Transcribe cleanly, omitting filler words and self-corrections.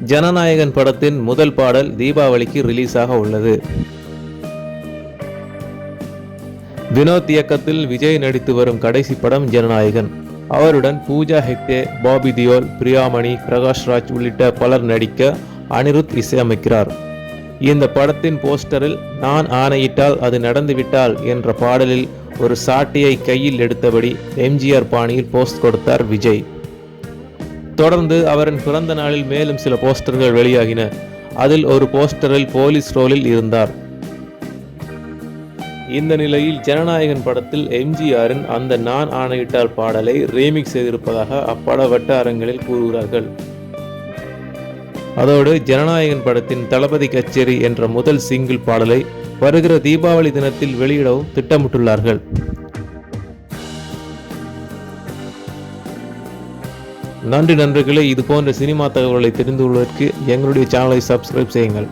ஜனநாயகன் படத்தின் முதல் பாடல் தீபாவளிக்கு ரிலீஸ் ஆக உள்ளது. வினோத் இயக்கத்தில் விஜய் நடித்து வரும் கடைசி படம் ஜனநாயகன். அவருடன் பூஜா ஹெக்டே, பாபி தியோல், பிரியாமணி, பிரகாஷ்ராஜ் உள்ளிட்ட பலர் நடிக்க அனிருத் இசையமைக்கிறார். இந்த படத்தின் போஸ்டரில் நான் ஆணையிட்டால் அது நடந்துவிட்டால் என்ற பாடலில் ஒரு சாட்டையை கையில் எடுத்தபடி எம்ஜிஆர் பாணியில் போஸ்ட் கொடுத்தார் விஜய். தொடர்ந்து அவரின் பிறந்த நாளில் மேலும் சில போஸ்டர்கள் வெளியாகின. அதில் ஒரு போஸ்டரில் போலீஸ் ரோலில் இருந்தார். இந்த நிலையில் ஜனநாயகன் படத்தில் எம்ஜிஆரின் அந்த நான் ஆணையிட்டால் பாடலை ரீமிக்ஸ் செய்திருப்பதாக அப்பட வட்டாரங்களில் கூறுகிறார்கள். அதோடு ஜனநாயகன் படத்தின் தளபதி கச்சேரி என்ற முதல் சிங்கிள் பாடலை வருகிற தீபாவளி தினத்தில் வெளியிடவும் திட்டமிட்டுள்ளார்கள். நன்றி நண்பர்களே, இது போன்ற சினிமா தகவல்களை தெரிந்து கொள்வதற்கு எங்களுடைய சேனலை சப்ஸ்கிரைப் செய்யுங்கள்.